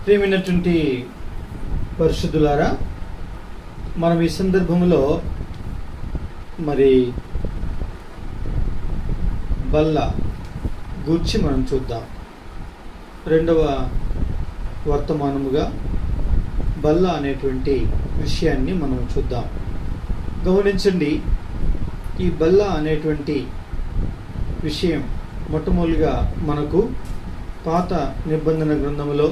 ప్రియమైనటువంటి పరిశుద్ధులారా, మనం ఈ సందర్భంలో మరి బల్ల గూర్చి మనం చూద్దాం. రెండవ వర్తమానముగా బల్ల అనేటువంటి విషయాన్ని మనం చూద్దాం. గమనించండి, ఈ బల్ల అనేటువంటి విషయం మొట్టమొదటిగా మనకు పాత నిబంధన గ్రంథములో,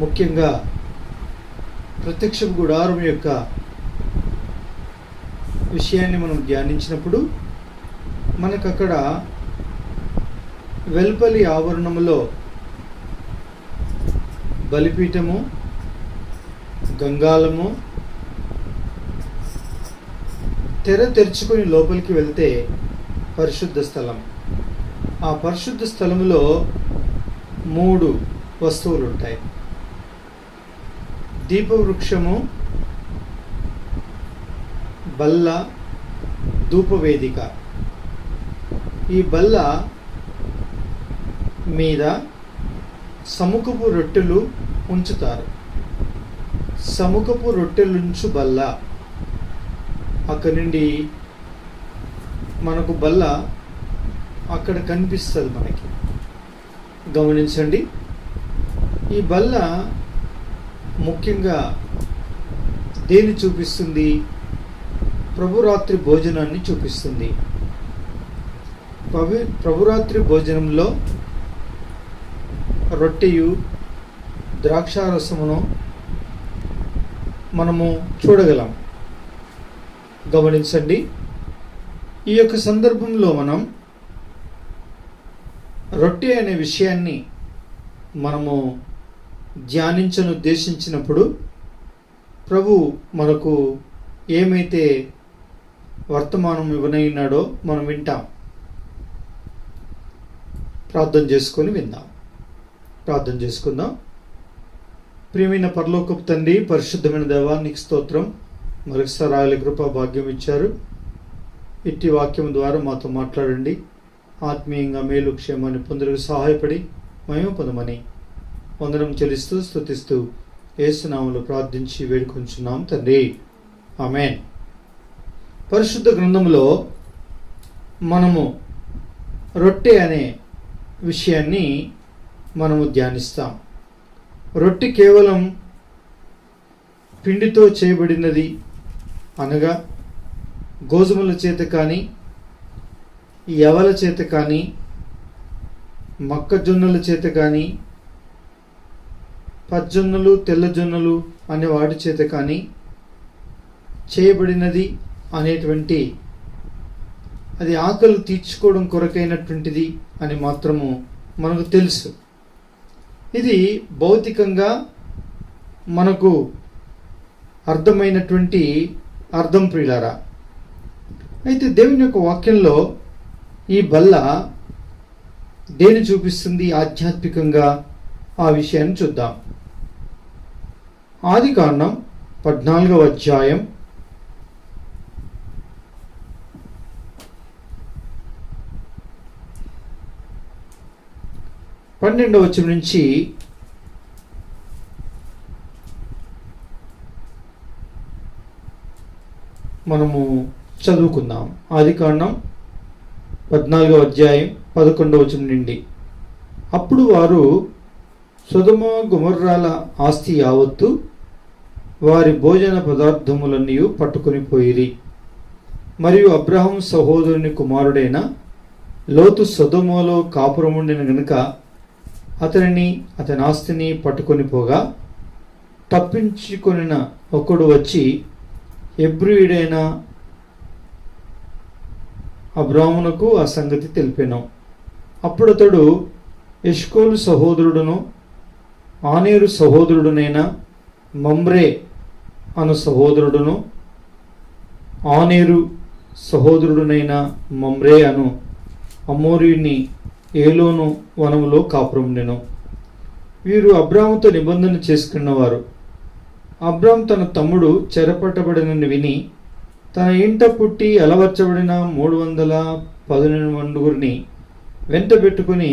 ముఖ్యంగా ప్రత్యక్ష గుడారం యొక్క విషయాన్ని మనం ధ్యానించినప్పుడు మనకు అక్కడ వెలుపలి ఆవరణములో బలిపీఠము, గంగాళము, తెర తెరుచుకొని లోపలికి వెళ్తే పరిశుద్ధ స్థలం. ఆ పరిశుద్ధ స్థలములో 3 వస్తువులు ఉంటాయి: దీపవృక్షము, బల్ల, ధూపవేదిక. ఈ బల్ల మీద సముఖపు రొట్టెలు ఉంచుతారు. సముఖపు రొట్టెలుంచు బల్ల. అక్కడి నుండి మనకు బల్ల అక్కడ కనిపిస్తుంది మనకి. గమనించండి, ఈ బల్ల ముఖ్యంగా దేన్ని చూపిస్తుంది? ప్రభురాత్రి భోజనాన్ని చూపిస్తుంది. ప్రభురాత్రి భోజనంలో రొట్టెయు ద్రాక్షారసమును మనము చూడగలం. గమనించండి, ఈ యొక్క సందర్భంలో మనం రొట్టె అనే విషయాన్ని మనము ఉద్దేశించినప్పుడు ప్రభు మనకు ఏమైతే వర్తమానం ఇవ్వనన్నాడో మనం వింటాం. ప్రార్థన చేసుకొని విందాం. ప్రార్థన చేసుకుందాం. ప్రియమైన పరలోకపు తండ్రి, పరిశుద్ధమైన దేవా, నీకు స్తోత్రం. మరొకసారి ఆయన కృపా భాగ్యం ఇచ్చారు. ఇట్టి వాక్యం ద్వారా మాతో మాట్లాడండి. ఆత్మీయంగా మేలు క్షేమాన్ని పొందుటకు సహాయపడి మహిమ పొందమని వందనం చెల్లిస్తూ స్తుతిస్తూ యేసు నామములో ప్రార్థించి వేడుకొంచున్నాం తండ్రి, ఆమేన్. పరిశుద్ధ గ్రంథంలో మనము రొట్టె అనే విషయాన్ని మనము ధ్యానిస్తాం. రొట్టె కేవలం పిండితో చేయబడినది, అనగా గోధుమల చేత కానీ, యవల చేత కానీ, మొక్కజొన్నల చేత కానీ, పజ్జొన్నలు, తెల్లజొన్నలు అనే వాటి చేత కానీ చేయబడినది అనేటువంటి, అది ఆకలి తీర్చుకోవడం కొరకైనటువంటిది అని మాత్రము మనకు తెలుసు. ఇది భౌతికంగా మనకు అర్థమైనటువంటి అర్థం ప్రియులారా. అయితే దేవుని యొక్క వాక్యంలో ఈ బల్ల దేని చూపిస్తుంది ఆధ్యాత్మికంగా? ఆ విషయాన్ని చూద్దాం. ఆదికాండం 14వ అధ్యాయం 12వ వచనం నుంచి మనము చదువుకుందాం. ఆదికాండం 14వ అధ్యాయం 11వ వచనం నుండి. అప్పుడు వారు సొదొమ గొమొర్రాల ఆస్తి యావత్తు, వారి భోజన పదార్థములన్నీ పట్టుకొని పోయిరి. మరియు అబ్రహాము సహోదరుని కుమారుడైన లోతు సొదొమలో కాపురముండిన గనుక అతనిని, అతని ఆస్తిని పట్టుకొని పోగా, తప్పించుకొనిన ఒకడు వచ్చి హెబ్రీయుడైన అబ్రామునకు ఆ సంగతి తెలిపెను. అప్పుడు అతడు ఎష్కోలు సహోదరుడును ఆనేరు సహోదరుడునైన మమ్రే అను సహోదరుడును, ఆనేరు సహోదరుడునైన మమ్రే అను అమోరీయుని ఏలోను వనములో కాపురముండెను. వీరు అబ్రాముతో నిబంధన చేసుకున్నవారు. అబ్రాము తన తమ్ముడు చెరపట్టబడినని విని తన ఇంట పుట్టి అలవర్చబడిన 318 వెంట పెట్టుకుని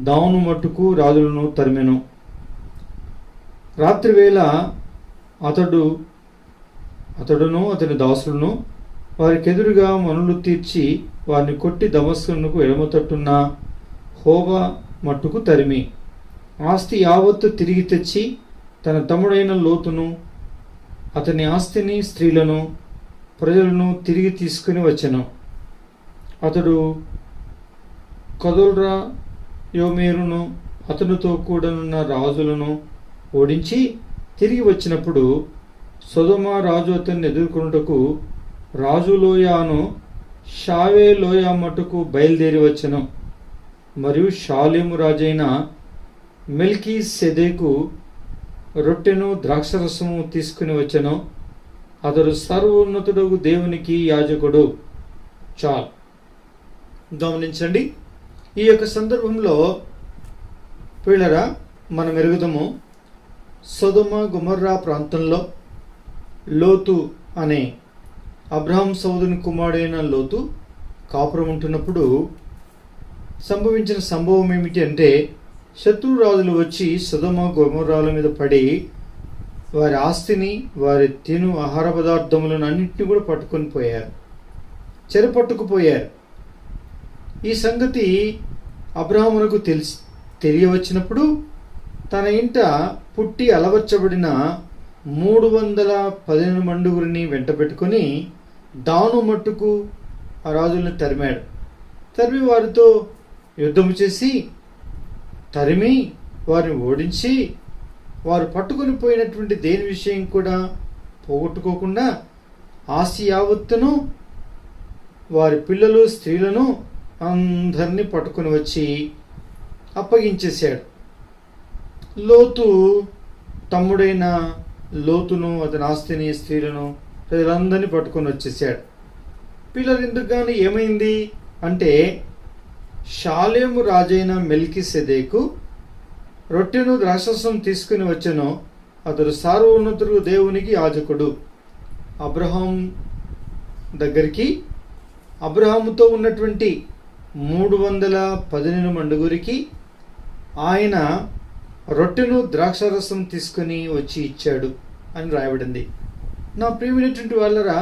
దావును మట్టుకు రాజులను తరిమెను. రాత్రివేళ అతడును అతని దాసులను వారికెదురుగా మనులు తీర్చి వారిని కొట్టి దమస్కునకు ఎడమ తట్టున్న హోబా మట్టుకు తరిమి ఆస్తి యావత్తు తిరిగి తెచ్చి తన తమ్ముడైన లోతును అతని ఆస్తిని, స్త్రీలను, ప్రజలను తిరిగి తీసుకుని వచ్చెను. అతడు కదోల్రా యోమేరును అతనితో కూడనున్న రాజులను ఓడించి తిరిగి వచ్చినప్పుడు సొదొమ రాజు అతన్ని ఎదుర్కొనుటకు రాజు లోయను షావే లోయ మట్టుకు బయలుదేరి వచ్చెను. మరియు షాలేము రాజైన మెల్కీ సెదెకు రొట్టెను ద్రాక్షరసము తీసుకుని వచ్చెను. అతడు సర్వోన్నతుడగు దేవునికి యాజకుడు. చాలు గమనించండి. ఈ యొక్క సందర్భంలో పిల్లరా మనం ఎరుగుదము సొదొమ గొమొర్రా ప్రాంతంలో లోతు అనే అబ్రహాం సోదరుని కుమారుడైన లోతు కాపురం ఉంటున్నప్పుడు సంభవించిన సంభవం ఏమిటి అంటే, శత్రురాజులు వచ్చి సొదొమ గొమొర్రాల మీద పడి వారి ఆస్తిని, వారి తిను ఆహార పదార్థములను అన్నింటినీ కూడా పట్టుకొని పోయారు, చెరపట్టుకుపోయారు. ఈ సంగతి అబ్రహామునకు తెలియవచ్చినప్పుడు తన ఇంట పుట్టి అలవర్చబడిన 318 మండుగురిని వెంట పెట్టుకొని దాను మట్టుకు ఆ రాజుల్ని తరిమాడు. తరిమి వారితో యుద్ధము చేసి తరిమి వారిని ఓడించి వారు పట్టుకొని పోయినటువంటి దేని విషయం కూడా పోగొట్టుకోకుండా ఆస్తి యావత్తును, వారి పిల్లలు, స్త్రీలను అందరినీ పట్టుకొని వచ్చి అప్పగించేశాడు. లోతు తమ్ముడైన లోతును, అతని ఆస్తిని, స్త్రీలను, ప్రజలందరినీ పట్టుకొని వచ్చేసాడు. పిల్లలు ఎందుకు కానీ ఏమైంది అంటే, షాలేము రాజైన మెల్కీ సెదెకు రొట్టెను ద్రాక్షరసం తీసుకుని వచ్చెను. అతడు సార్వోన్నతుడు దేవునికి యాజకుడు. అబ్రహాం దగ్గరికి అబ్రహాముతో ఉన్నటువంటి 318 మండుగురికి ఆయన రొట్టెను ద్రాక్షరసం తీసుకుని వచ్చి ఇచ్చాడు అని రాయబడింది. నా ప్రియమైనటువంటి వాళ్ళరా,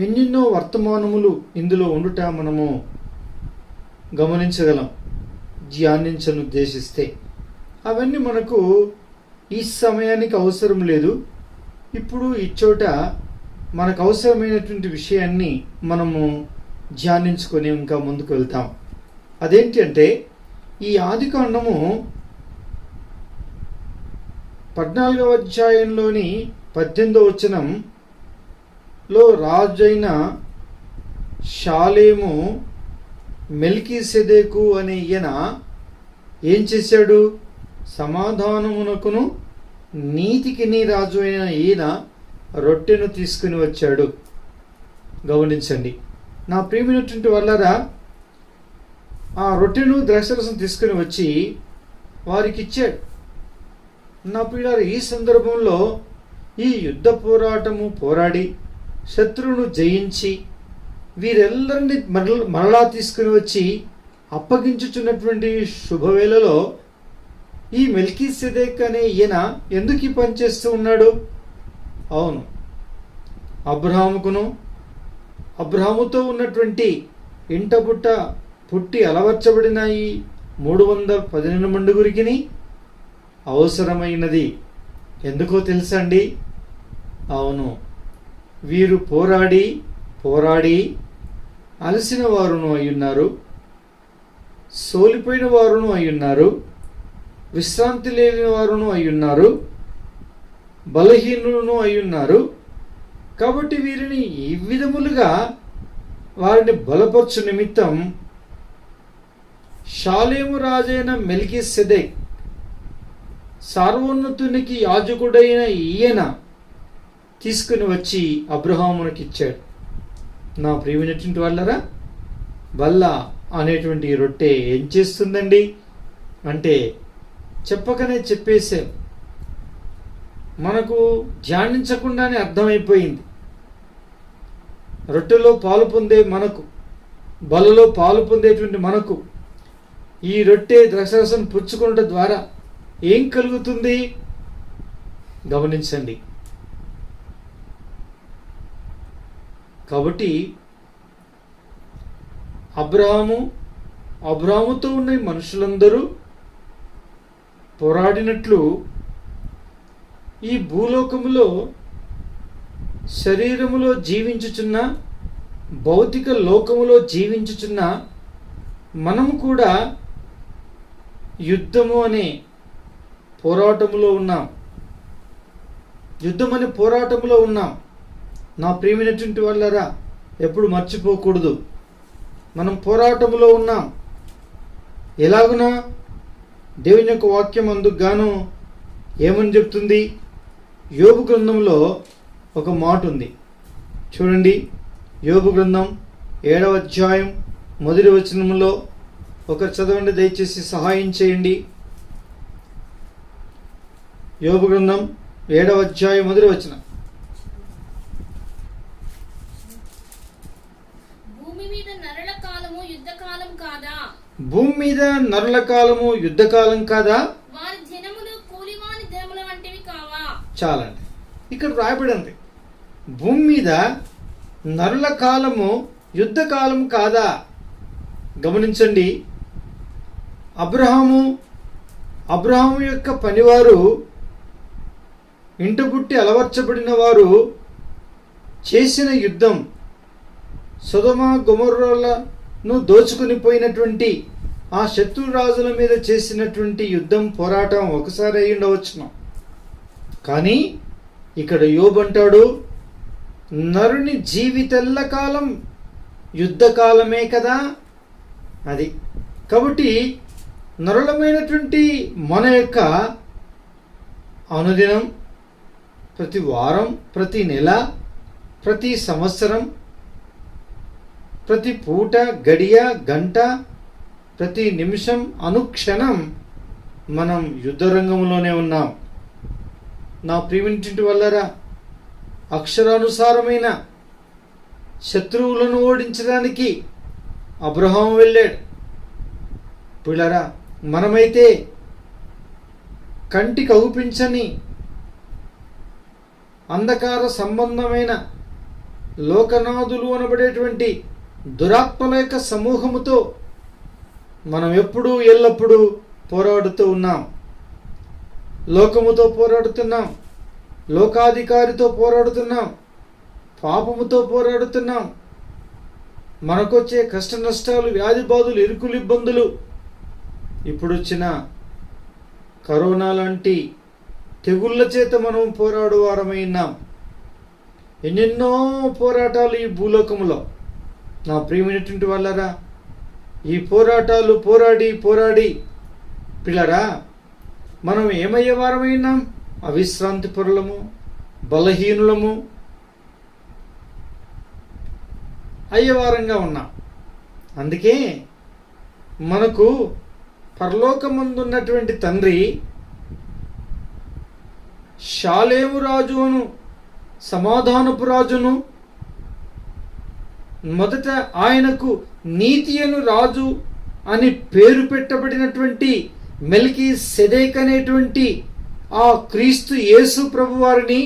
ఎన్నెన్నో వర్తమానములు ఇందులో ఉండుట మనము గమనించగలం ధ్యానించను ఉద్దేశిస్తే. అవన్నీ మనకు ఈ సమయానికి అవసరం లేదు. ఇప్పుడు ఈ చోట మనకు అవసరమైనటువంటి విషయాన్ని మనము ధ్యానించుకొని ఇంకా ముందుకు వెళ్తాం. అదేంటి అంటే, ఈ ఆదికాండము 14వ అధ్యాయంలోని 18వ వచనంలో రాజైన షాలేము మెల్కీ సెదెకు అనే ఈయన ఏం చేశాడు? సమాధానమునకును నీతికి నీ రాజు అయిన ఈయన రొట్టెను తీసుకుని వచ్చాడు. గమనించండి నా ప్రియమైనటువంటి వాళ్ళరా, ఆ రొట్టెను ద్రాక్షరసం తీసుకుని వచ్చి వారికి ఇచ్చాడు. నా ప్రియులారా, ఈ సందర్భంలో ఈ యుద్ధ పోరాడి శత్రువును జయించి వీరెల్లరిని మరలా తీసుకుని వచ్చి అప్పగించుచున్నటువంటి శుభవేళలో ఈ మెల్కీ సెదెక్ అనే ఈయన ఎందుకు ఈ పని చేస్తూ ఉన్నాడు? అవును, అబ్రహాముతో ఉన్నటువంటి ఇంట పుట్టి అలవర్చబడిన ఈ 318 మండుగురికి అవసరమైనది. ఎందుకో తెలుసా అండి? అవును, వీరు పోరాడి అలసిన వారును అయ్యున్నారు, సోలిపోయిన వారును అయ్యున్నారు, విశ్రాంతి లేని వారును అయ్యున్నారు, బలహీనులను అయ్యున్నారు. కాబట్టి వీరిని ఈ విధములుగా వారిని బలపరచు నిమిత్తం షాలేము రాజైన మెల్కీ సెదెక్, సార్వోన్నతునికి యాజకుడైన ఈయన తీసుకుని వచ్చి అబ్రహామునికి ఇచ్చాడు. నా ప్రియమైనటువంటి వాళ్ళరా, బల్ల అనేటువంటి రొట్టె ఏం చేస్తుందండి అంటే చెప్పకనే చెప్పేసాం. మనకు ధ్యానించకుండానే అర్థమైపోయింది. రొట్టెలో పాలు పొందే మనకు, బలలో పాలు పొందేటువంటి మనకు ఈ రొట్టె ద్రాక్షరసం పుచ్చుకోవడం ద్వారా ఏం కలుగుతుంది? గమనించండి. కాబట్టి అబ్రాహాముతో ఉన్న ఈ మనుషులందరూ పోరాడినట్లు ఈ భూలోకములో శరీరములో జీవించుచున్న, భౌతిక లోకములో జీవించుచున్న మనము కూడా యుద్ధము అనే పోరాటములో ఉన్నాం. యుద్ధం అనే పోరాటంలో ఉన్నాం. నా ప్రియమైనటువంటి వాళ్ళారా, ఎప్పుడు మర్చిపోకూడదు, మనం పోరాటంలో ఉన్నాం. ఎలాగునా? దేవుని యొక్క వాక్యం అందుకు గాను ఏమని చెప్తుంది? యోబు గ్రంథంలో ఒక మాట ఉంది, చూడండి. యోబు గ్రంథం 7వ అధ్యాయం 1వ వచనంలో ఒకరు చదవండి, దయచేసి సహాయం చేయండి. యోబు గ్రంథం 7వ అధ్యాయం 1వ వచనం. భూమి మీద నరుల కాలము యుద్ధకాలం కాదా? వారి దినములు కూలివాని దినముల వంటివి కావా? చాలండి, ఇక్కడ రాయబడింది, భూమి మీద నరుల కాలము యుద్ధకాలం కాదా? గమనించండి. అబ్రహాము యొక్క పనివారు, ఇంట పుట్టి అలవర్చబడిన వారు చేసిన యుద్ధం, సొదొమ గొమొర్రాలను దోచుకుని పోయినటువంటి ఆ శత్రురాజుల మీద చేసినటువంటి యుద్ధం, పోరాటం ఒకసారి అయి ఉండవచ్చును. కానీ ఇక్కడ యోబు అంటాడు, నరుని జీవితెల్ల కాలం యుద్ధకాలమే కదా అది. కాబట్టి నరులమైనటువంటి మన యొక్క అనుదినం, ప్రతి వారం, ప్రతి నెల, ప్రతి సంవత్సరం, ప్రతి పూట, గడియ, గంట, ప్రతి నిమిషం, అనుక్షణం మనం యుద్ధరంగంలోనే ఉన్నాం. నా ప్రియమైనటువంటి వాళ్ళరా, అక్షరానుసారమైన శత్రువులను ఓడించడానికి అబ్రహాము వెళ్ళాడు. పిల్లరా, మనమైతే కంటికి అగుపించని అంధకార సంబంధమైన లోకనాథులు అనబడేటువంటి దురాత్మల యొక్క సమూహముతో మనం ఎప్పుడూ ఎల్లప్పుడూ పోరాడుతూ ఉన్నాం. లోకముతో పోరాడుతున్నాం, లోకాధికారితో పోరాడుతున్నాం, పాపముతో పోరాడుతున్నాం. మనకొచ్చే కష్ట నష్టాలు, వ్యాధి బాధలు, ఇరుకులు, ఇబ్బందులు, ఇప్పుడు వచ్చిన కరోనా లాంటి తెగుళ్ళ చేత మనం పోరాడువారమై ఉన్నాం. ఎన్నెన్నో పోరాటాలు ఈ భూలోకములో. నా ప్రియమైనటువంటి వాళ్ళరా, ఈ పోరాటాలు పోరాడి పిల్లరా, మనం ఏమయ్యే వారమైనాం? అవిశ్రాంతి పరులము, బలహీనులము అయ్యేవారంగా ఉన్నాం. అందుకే మనకు పరలోకమందున్నటువంటి తండ్రి షాలేము రాజు అను సమాధానపు రాజును, మొదట ఆయనకు నీతి అను రాజు అని పేరు పెట్టబడినటువంటి మెల్కీసెదెక్ అనేటువంటి ఆ క్రీస్తు యేసు ప్రభు వారిని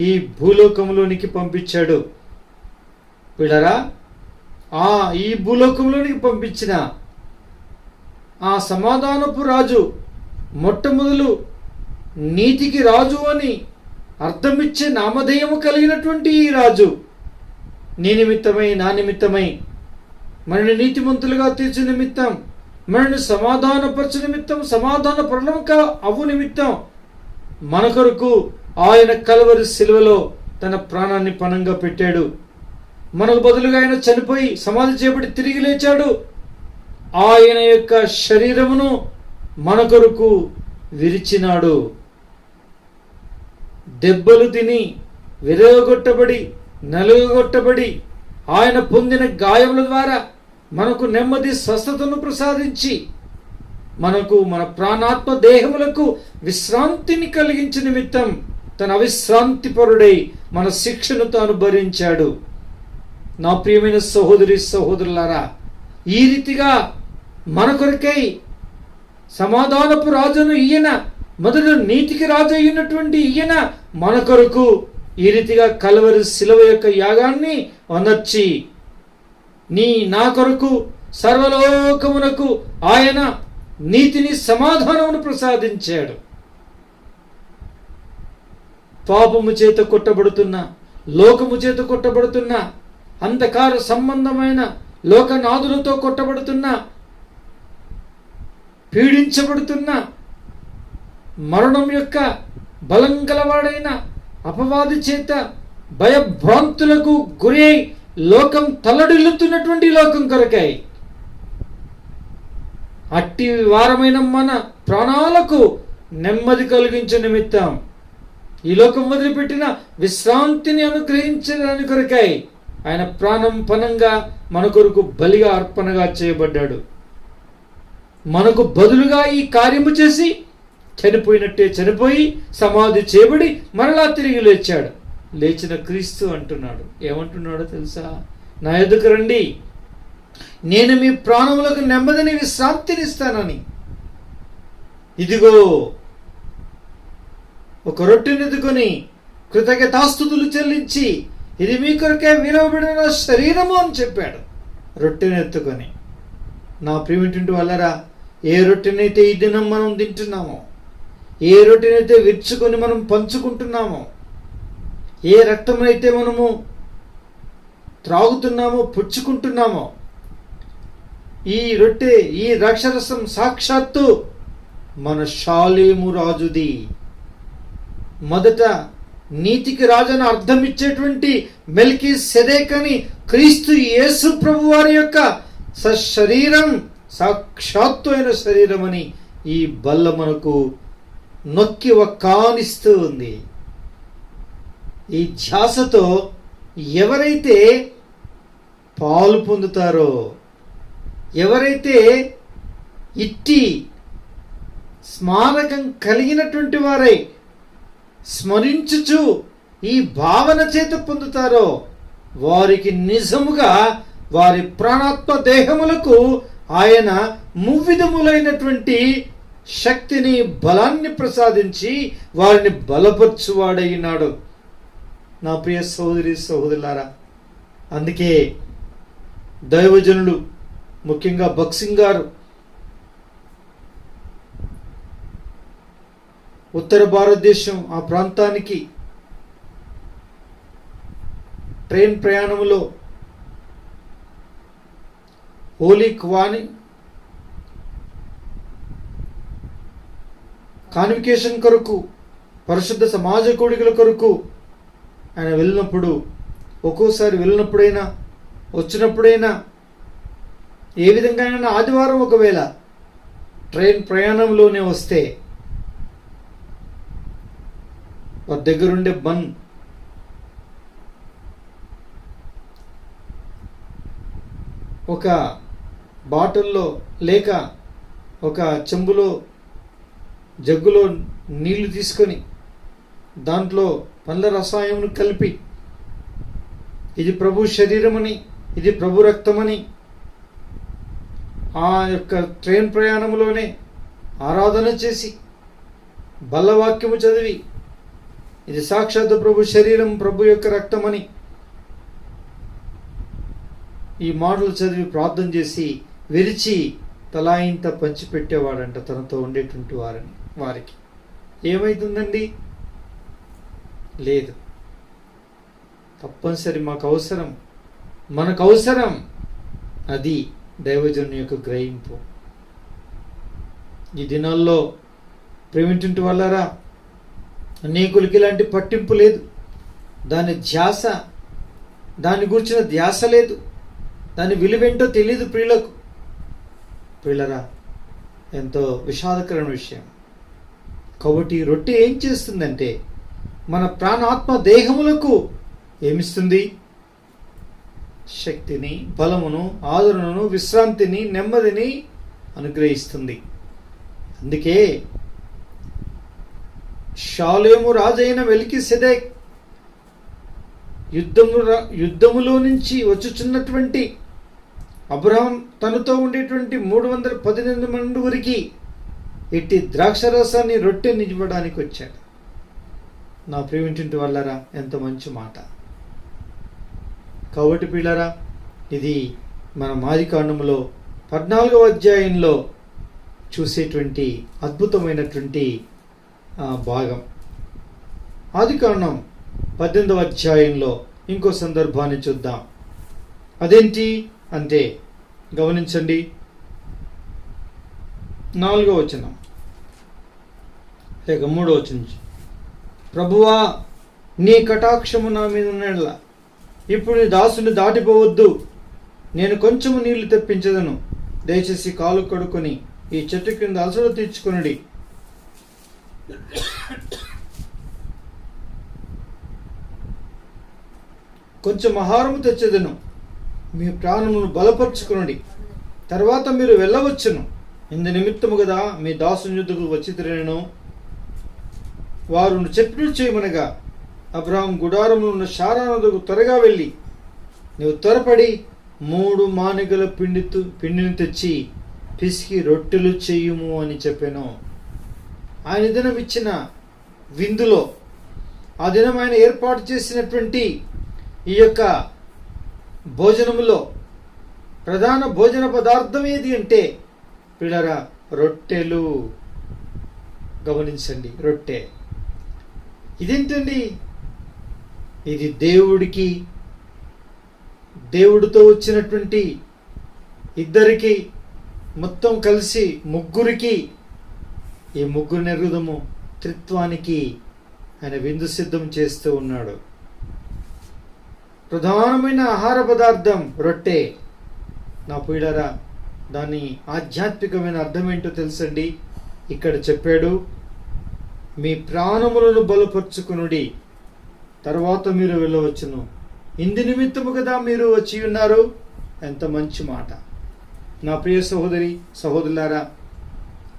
ఈ భూలోకంలోనికి పంపించాడు. పిల్లరా, ఈ భూలోకంలోనికి పంపించిన ఆ సమాధానపు రాజు, మొట్టమొదలు నీతికి రాజు అని అర్థమిచ్చే నామధేయము కలిగినటువంటి ఈ రాజు నీ నిమిత్తమై, నా నిమిత్తమై, మనని నీతిమంతులుగా తీర్చు నిమిత్తం, మనని సమాధానపరచు నిమిత్తం, సమాధాన పరులముగా అవ్వు నిమిత్తం మన కొరకు ఆయన కల్వరి శిలువలో తన ప్రాణాన్ని పణంగా పెట్టాడు. మనకు బదులుగా ఆయన చనిపోయి సమాధి చేయబడి తిరిగి లేచాడు. ఆయన యొక్క శరీరమును మన కొరకు విరిచినాడు. దెబ్బలు తిని, విరగొట్టబడి, నలుగొట్టబడి, ఆయన పొందిన గాయముల ద్వారా మనకు నెమ్మది, స్వస్థతను ప్రసాదించి మనకు, మన ప్రాణాత్మ దేహములకు విశ్రాంతిని కలిగించిన నిమిత్తం తన అవిశ్రాంతి పరుడై మన శిక్షను తాను భరించాడు. నా ప్రియమైన సహోదరి సహోదరులారా, ఈ రీతిగా మన కొరకై సమాధానపు రాజును ఈయన మొదట నీతికి రాజు అయినటువంటి ఈయన మన కొరకు ఈ రీతిగా కల్వరి శిలువ యొక్క యాగాన్ని వనర్చి నా కొరకు సర్వలోకమునకు ఆయన నీతిని సమాధానమును ప్రసాదించాడు. పాపము చేత కొట్టబడుతున్న, లోకము చేత కొట్టబడుతున్న, అంధకార సంబంధమైన లోకనాదులతో కొట్టబడుతున్న, పీడించబడుతున్న, మరణం యొక్క బలం గలవాడైన అపవాది చేత భయభ్రాంతులకు గురి అయి లోకం తల్లడిల్లుతున్నటువంటి లోకం కొరకై అట్టి వారమైన మన ప్రాణాలకు నెమ్మది కలిగించే నిమిత్తం ఈ లోకం వదిలిపెట్టిన విశ్రాంతిని అనుగ్రహించడానికి కొరకై ఆయన ప్రాణం పనంగా మన కొరకు బలిగా అర్పణగా చేయబడ్డాడు. మనకు బదులుగా ఈ కార్యము చేసి చనిపోయినట్టే చనిపోయి సమాధి చేయబడి మరలా తిరిగి లేచాడు. లేచిన క్రీస్తు అంటున్నాడు, ఏమంటున్నాడో తెలుసా? నా ఎదుకు రండి, నేను మీ ప్రాణములకు నెమ్మదిని విశ్రాంతినిస్తానని. ఇదిగో ఒక రొట్టెను ఎత్తుకొని కృతజ్ఞతాస్తుతులు చెల్లించి ఇది మీ కొరకే విలువబడిన శరీరము అని చెప్పాడు. రొట్టెను ఎత్తుకొని. నా ప్రియమిటి వల్లరా, ఏ రొట్టెనైతే ఈ దినం మనం తింటున్నామో, ఏ రొట్టెనైతే విరుచుకొని మనం పంచుకుంటున్నామో, ఏ రక్తమైతే మనము త్రాగుతున్నామో పుచ్చుకుంటున్నామో, ఈ రొట్టె, ఈ ద్రాక్షరసం సాక్షాత్తు మన షాలేము రాజుది. మొదట నీతికి రాజును అర్థం ఇచ్చేటువంటి మెల్కీసెదెకని క్రీస్తు యేసు ప్రభు వారి యొక్క శరీరం, సాక్షాత్తు అయిన శరీరం అని ఈ బల్ల మనకు నొక్కి వక్కానిస్తూ ఉంది. ఈ ధ్యాసతో ఎవరైతే పాలు పొందుతారో, ఎవరైతే ఇట్టి స్మారకం కలిగినటువంటి వారై స్మరించుచు ఈ భావన చేత పొందుతారో, వారికి నిజముగా వారి ప్రాణాత్మ దేహములకు ఆయన మువ్విధములైనటువంటి శక్తిని, బలాన్ని ప్రసాదించి వారిని బలపరచువాడైనాడు. నా ప్రియ సహోదరి సహోదరులారా, అందుకే దైవజనులు, ముఖ్యంగా భక్సింగ్ గారు ఉత్తర భారతదేశం ఆ ప్రాంతానికి ట్రైన్ ప్రయాణంలో హోలీ కాన్వికేషన్ కొరకు, పరిశుద్ధ సమాజ కోడికల కొరకు ఆయన వెళ్ళినప్పుడు, ఒక్కోసారి వెళ్ళినప్పుడైనా వచ్చినప్పుడైనా, ఏ విధంగా ఆదివారం ఒకవేళ ట్రైన్ ప్రయాణంలోనే వస్తే వారి దగ్గరుండే బన్ ఒక బాటిల్లో లేక ఒక చెంబులో, జగ్గులో నీళ్లు తీసుకొని దాంట్లో పండ్ల రసాయమును కలిపి ఇది ప్రభు శరీరమని, ఇది ప్రభు రక్తమని ఆ యొక్క ట్రైన్ ప్రయాణంలోనే ఆరాధన చేసి బల్లవాక్యము చదివి ఇది సాక్షాత్ ప్రభు శరీరం, ప్రభు యొక్క రక్తమని ఈ మాటలు చదివి ప్రార్థన చేసి విరిచి తలాయింత పంచిపెట్టేవాడంట తనతో ఉండేటువంటి వారికి. ఏమైతుందండి? లేదు. తప్పనిసరి మనకు అవసరం. అది దైవజను యొక్క గ్రహింపు. ఈ దినాల్లో ప్రేమింటి వల్లరా అనేకులకి ఇలాంటి పట్టింపు లేదు. దాని గురించిన ధ్యాస లేదు. దాని విలువేంటో తెలియదు ప్రియులరా. ఎంతో విషాదకరమైన విషయం. కాబట్టి రొట్టె ఏం చేస్తుందంటే మన ప్రాణాత్మ దేహములకు ఏమిస్తుంది? శక్తిని, బలమును, ఆదరణను, విశ్రాంతిని, నెమ్మదిని అనుగ్రహిస్తుంది. అందుకే షాలేము రాజైన మెల్కీసెదెక్ యుద్ధములో నుంచి వచ్చుచున్నటువంటి అబ్రహాం తనతో ఉండేటువంటి 318 మంది వరకు ఇట్టి ద్రాక్షరసాన్ని రొట్టె నిజపడానికి వచ్చాడు. నా ప్రియమింటి వాళ్ళరా, ఎంత మంచి మాట. కాబట్టి పిల్లరా, ఇది మన ఆదికాండములో 14వ అధ్యాయంలో చూసేటువంటి అద్భుతమైనటువంటి భాగం. ఆదికాండం 18వ అధ్యాయంలో ఇంకో సందర్భాన్ని చూద్దాం. అదేంటి అంటే గమనించండి, 4వ వచనం లేక 3వ వచనం. ప్రభువా, నీ కటాక్షము నా మీద ఉన్నట్లా ఇప్పుడు నీ దాసుని దాటిపోవద్దు. నేను కొంచెము నీళ్లు తెప్పించదను. దయచేసి కాలు కడుక్కొని ఈ చెట్టు కింద అలసట తీర్చుకొనుడి. కొంచెం ఆహారము తెచ్చేదను. మీ ప్రాణమును బలపరుచుకునండి. తర్వాత మీరు వెళ్ళవచ్చును. ఇందు నిమిత్తము కదా మీ దాసుని యుద్ధకు వచ్చి తిరిగినను. వారు చెప్పినట్టు చేయమనగా అబ్రహాం గుడారములో ఉన్న షారా నదుకు త్వరగా వెళ్ళి, నీవు త్వరపడి 3 మానికల పిండిని తెచ్చి పిసికి రొట్టెలు చేయుము అని చెప్పాను. ఆయన దినం ఇచ్చిన విందులో, ఆ దినం ఆయన ఏర్పాటు చేసినటువంటి ఈ యొక్క భోజనములో ప్రధాన భోజన పదార్థం ఏది అంటే పిల్లరా, రొట్టెలు. గమనించండి, రొట్టె. ఇదేంటండి? ఇది దేవుడితో వచ్చినటువంటి ఇద్దరికి, మొత్తం కలిసి ముగ్గురికి, ఈ ముగ్గురు నెరుగుదము త్రిత్వానికి ఆయన విందు సిద్ధం చేస్తూ ఉన్నాడు. ప్రధానమైన ఆహార పదార్థం రొట్టె. నా ప్రియులారా, దాని ఆధ్యాత్మికమైన అర్థం ఏంటో తెలుసండి. ఇక్కడ చెప్పాడు, మీ ప్రాణములను బలపరుచుకునుడి, తర్వాత మీరు వెళ్ళవచ్చును. ఇందు నిమిత్తము కదా మీరు వచ్చి ఉన్నారు. ఎంత మంచి మాట. నా ప్రియ సహోదరి సహోదరులారా,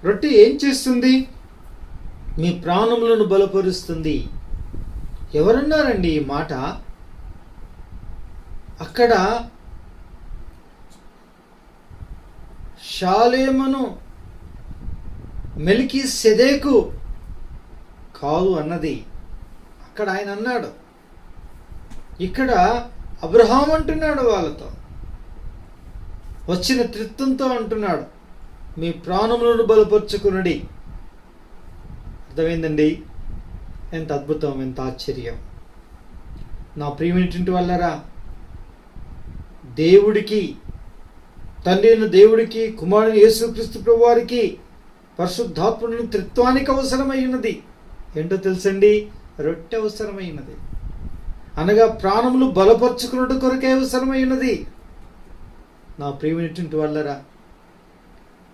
రొట్టె ఏం చేస్తుంది? మీ ప్రాణములను బలపరుస్తుంది. ఎవరన్నారండి ఈ మాట? అక్కడ షాలేమును మెలికి సెదేకు కాదు అన్నది. అక్కడ ఆయన అన్నాడు. ఇక్కడ అబ్రహాం అంటున్నాడు, వాళ్ళతో వచ్చిన త్రిత్వంతో అంటున్నాడు, మీ ప్రాణములను బలపరుచుకునడి. అర్థమైందండి? ఎంత అద్భుతం, ఎంత ఆశ్చర్యం. నా ప్రియమైనటువంటి వాళ్ళరా, దేవుడికి, తండ్రి అయిన దేవుడికి, కుమారుని యేసుక్రీస్తు ప్రభువారికి, పరిశుద్ధాత్మను త్రిత్వానికి అవసరమై ఉన్నది. ఏంటో తెలుసండి? రొట్టె అవసరమైనది. అనగా ప్రాణములు బలపరుచుకున్నట్టు కొరకే అవసరమై ఉన్నది. నా ప్రియమైనటువంటి వాళ్ళరా,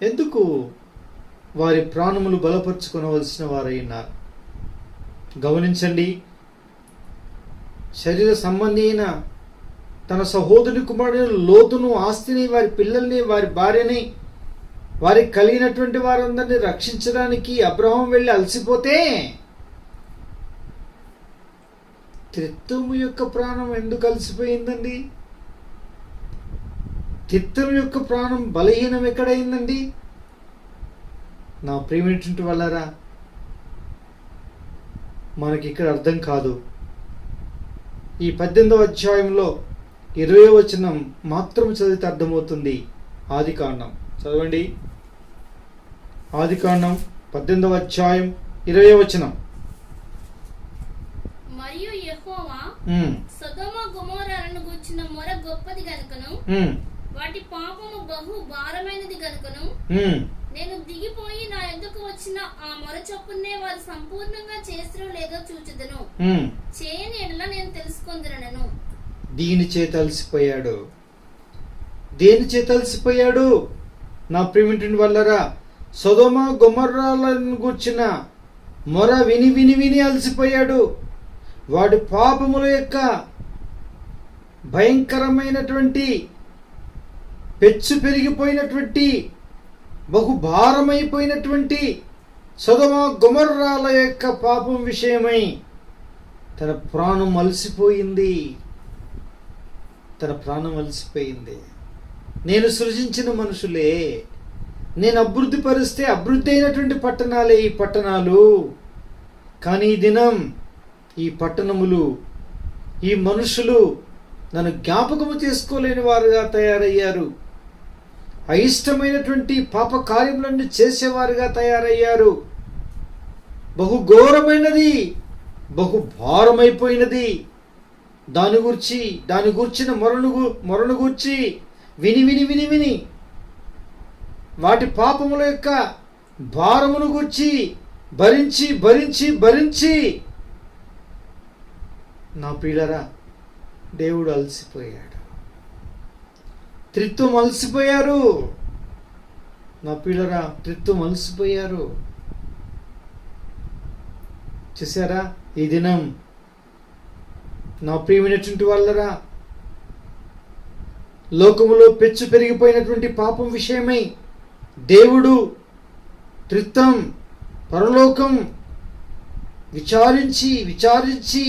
ఎందుకు వారి ప్రాణములు బలపరుచుకోవలసిన వారై ఉన్నారు? గమనించండి, శరీర సంబంధి అయిన తన సహోదరుని కుమారుని లోతును, ఆస్తిని, వారి పిల్లల్ని, వారి భార్యని, వారికి కలిగినటువంటి వారందరినీ రక్షించడానికి అబ్రహాం వెళ్ళి అలసిపోతే త్రిత్వము యొక్క ప్రాణం ఎందుకు అలసిపోయిందండి? త్రిత్వం యొక్క ప్రాణం బలహీనం ఎక్కడైందండి? నా ప్రియమైనటువంటి వాళ్ళరా, మనకి ఇక్కడ అర్థం కాదు. ఈ 18వ అధ్యాయంలో 20వ వచనం మాత్రం చదివితే అర్థమవుతుంది. ఆదికాండం చదవండి. ఆదికాండం 18వ అధ్యాయం 20వ వచనం. మరియు యెహోవా సొదొమ గొమొర్రాలను గూర్చిన మొర గొప్పది గనుకను, వాటి పాపము బహు భారమైనది గనుకను, నేను దిగిపోయి నా యొద్దకు వచ్చిన ఆ మొర చొప్పునే వారు సంపూర్ణంగా చేసిరో లేదో చూచుదును. చేయని ఎడల నేను తెలుసుకొందునను. దీని చేత అలసిపోయాడు. దేని చేత అలసిపోయాడు? నా ప్రియమైనటువంటి వాళ్ళరా, సొదొమ గొమొర్రాలను గూర్చిన మొర విని విని విని అలసిపోయాడు. వాడి పాపముల యొక్క భయంకరమైనటువంటి, పెచ్చు పెరిగిపోయినటువంటి, బహుభారమైపోయినటువంటి సొదొమ గొమొర్రాల యొక్క పాపం విషయమై తన ప్రాణం అలసిపోయింది. తన ప్రాణం అలసిపోయింది. నేను సృజించిన మనుషులే, నేను అభివృద్ధి పరిస్తే అభివృద్ధి అయినటువంటి పట్టణాలే ఈ పట్టణాలు. కానీ ఈ దినం ఈ పట్టణములు, ఈ మనుషులు నన్ను జ్ఞాపకము చేసుకోలేని వారుగా తయారయ్యారు. అయిష్టమైనటువంటి పాప కార్యములన్నీ చేసేవారుగా తయారయ్యారు. బహు ఘోరమైనది, బహు భారమైపోయినది. దాని గూర్చిన మొరను గూర్చి విని విని విని విని వాటి పాపముల యొక్క భారమును గూర్చి భరించి భరించి భరించి నా ప్రియులరా, దేవుడు అలసిపోయాడు. త్రిత్వం అలసిపోయారు. నా ప్రియులరా, త్రిత్వం అలసిపోయారు. చూసారా, ఈ దినం నా ప్రియమైనటువంటి వాళ్ళరా, లోకములో పెచ్చు పెరిగిపోయినటువంటి పాపం విషయమై దేవుడు త్రిత్వం, పరలోకం విచారించి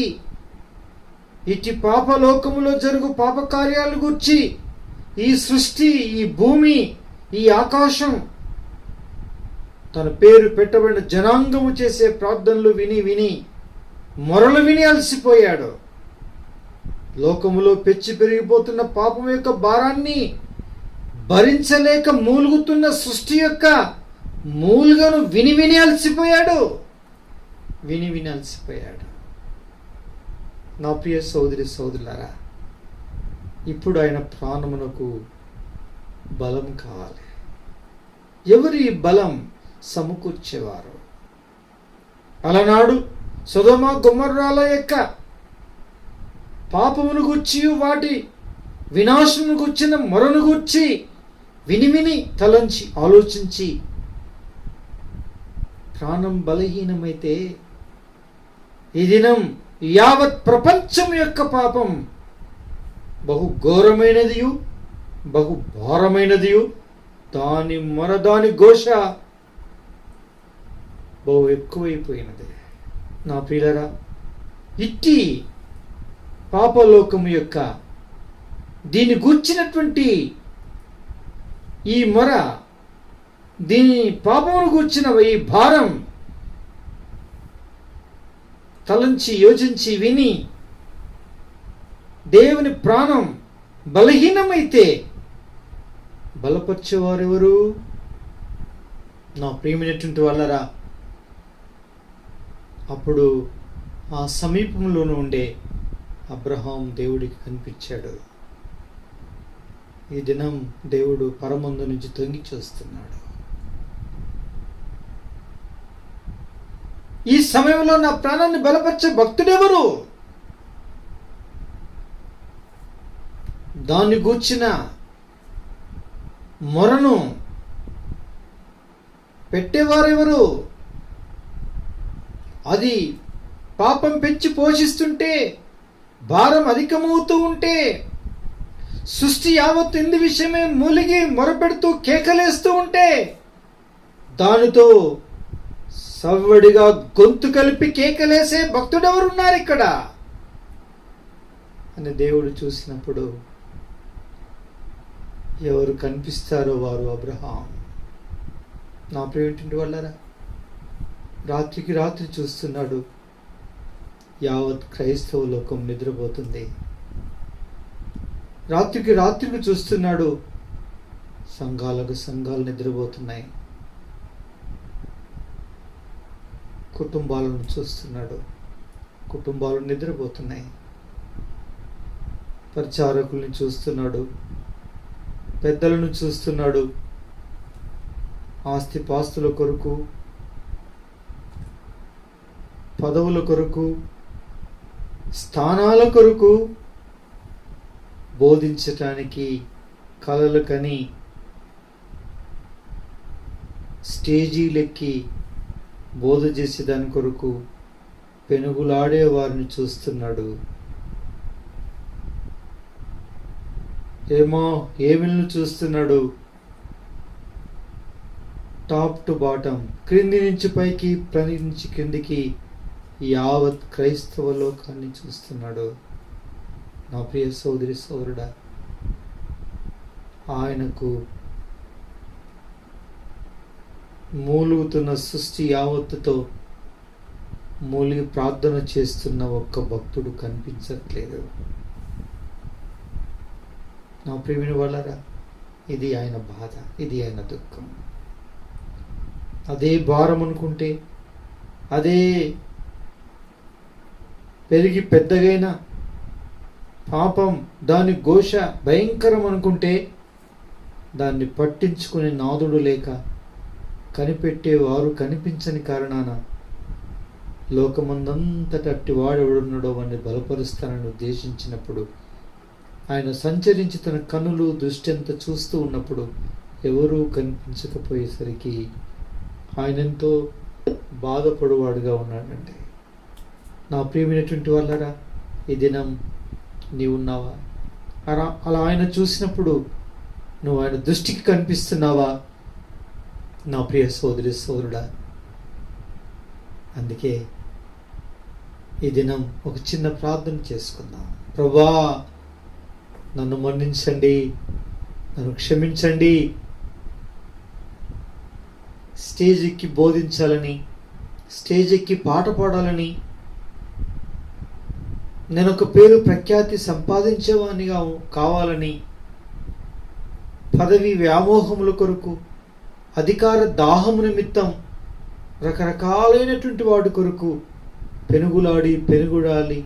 ఇటు పాపలోకములో జరుగు పాప కార్యాలు గూర్చి ఈ సృష్టి, ఈ భూమి, ఈ ఆకాశం, తన పేరు పెట్టబడిన జనాంగము చేసే ప్రార్థనలు విని విని మొరలు విని అలసిపోయాడు. లోకములో పెచ్చి పెరిగిపోతున్న పాపం యొక్క భారాన్ని భరించలేక మూలుగుతున్న సృష్టి యొక్క మూలుగను విని విని అలసిపోయాడు. నా ప్రియ సోదరి సోదరులారా, ఇప్పుడు ఆయన ప్రాణమునకు బలం కావాలి. ఎవరి బలం సమకూర్చేవారు? అలనాడు సొదొమ గొమొర్రాల యొక్క పాపమును గూర్చి, వాటి వినాశమును గూర్చిన మొరను గూర్చి విని విని తలంచి ఆలోచించి ప్రాణం బలహీనమైతే, ఈ దినం యావత్ ప్రపంచం యొక్క పాపం బహు ఘోరమైనదియు, బహు భారమైనదియు, దాని మొర, దాని ఘోష బహు ఎక్కువైపోయినది. నా ప్రియులరా, ఇట్టి పాపలోకము యొక్క దీన్ని గూర్చినటువంటి ఈ మొర, దీని పాపమును గూర్చిన ఈ భారం తలంచి యోచించి విని దేవుని ప్రాణం బలహీనమైతే బలపరిచేవారెవరు? నా ప్రియమైనటువంటి వాళ్ళరా, అప్పుడు ఆ సమీపంలోనూ ఉండే అబ్రహాం దేవుడికి కనిపించాడు. ఈ దినం దేవుడు పరమందు నుంచి తొంగి చూస్తున్నాడు. ఈ సమయంలో నా ప్రాణాన్ని బలపరిచే భక్తుడెవరు? దాన్ని గూర్చిన మొరను పెట్టేవారెవరు? అది పాపం పెంచి పోషిస్తుంటే, భారం అధికమవుతూ ఉంటే, సృష్టి యావత్తు ఇందు విషయమే మూలిగి మొరపెడుతూ కేకలేస్తూ ఉంటే, దానితో సవ్వడిగా గొంతు కలిపి కేకలేసే భక్తుడెవరున్నారు ఇక్కడ అని దేవుడు చూసినప్పుడు ఎవరు కనిపిస్తారో వారు అబ్రహాం. నా ప్రియమైనటువంటి వాళ్ళరా, రాత్రికి రాత్రి చూస్తున్నాడు. యావత్ క్రైస్తవ లోకం నిద్రపోతుంది. రాత్రికి రాత్రికి చూస్తున్నాడు. సంఘాలకు సంఘాలు నిద్రపోతున్నాయి. కుటుంబాలను చూస్తున్నాడు. కుటుంబాలు నిద్రపోతున్నాయి. పరిచారకుల్ని చూస్తున్నాడు. పెద్దలను చూస్తున్నాడు. ఆస్తిపాస్తుల కొరకు, పదవుల కొరకు, స్థానాల కొరకు బోధించటానికి కలలు కని స్టేజీలెక్కి బోధ చేసే దాని కొరకు పెనుగులాడే వారిని చూస్తున్నాడు. ఏమిలను చూస్తున్నాడు. టాప్ టు బాటం, క్రింది నుంచి పైకి, పై నుంచి కిందికి యావత్ క్రైస్తవ లోకాన్ని చూస్తున్నాడు. నా ప్రియ సోదరి సోదరుడా, ఆయనకు మూలుగుతున్న సృష్టి యావత్తుతో మూలిగి ప్రార్థన చేస్తున్న ఒక్క భక్తుడు కనిపించట్లేదు. నా ప్రియమైన వాళ్ళరా, ఇది ఆయన బాధ, ఇది ఆయన దుఃఖం. అదే భారం అనుకుంటే, అదే పెరిగి పెద్దగైన పాపం, దాని ఘోష భయంకరం అనుకుంటే, దాన్ని పట్టించుకునే నాదుడు లేక కనిపెట్టేవారు కనిపించని కారణాన లోకమందంతటి వాడెవడున్నాడో వాడిని బలపరుస్తానని ఉద్దేశించినప్పుడు, ఆయన సంచరించి తన కన్నులు దృష్టి అంతా చూస్తూ ఉన్నప్పుడు ఎవరూ కనిపించకపోయేసరికి ఆయన ఎంతో బాధపడువాడుగా ఉన్నాడండి. నా ప్రియమైనటువంటి వాళ్ళరా, ఈ దినం నీవున్నావా? అలా ఆయన చూసినప్పుడు నువ్వు ఆయన దృష్టికి కనిపిస్తున్నావా? నా ప్రియ సోదరి సోదరుడా, అందుకే ఈ దినం ఒక చిన్న ప్రార్థన చేసుకుందాం. ప్రభువా, నన్ను మన్నించండి, నన్ను క్షమించండి. స్టేజ్ ఎక్కి బోధించాలని, స్టేజ్ ఎక్కి పాట పాడాలని, నేను ఒక పేరు ప్రఖ్యాతి సంపాదించేవానిగా కావాలని, పదవి వ్యామోహముల కొరకు, అధికార దాహము నిమిత్తం రకరకాలైనటువంటి వాడి కొరకు పెనుగుడాలి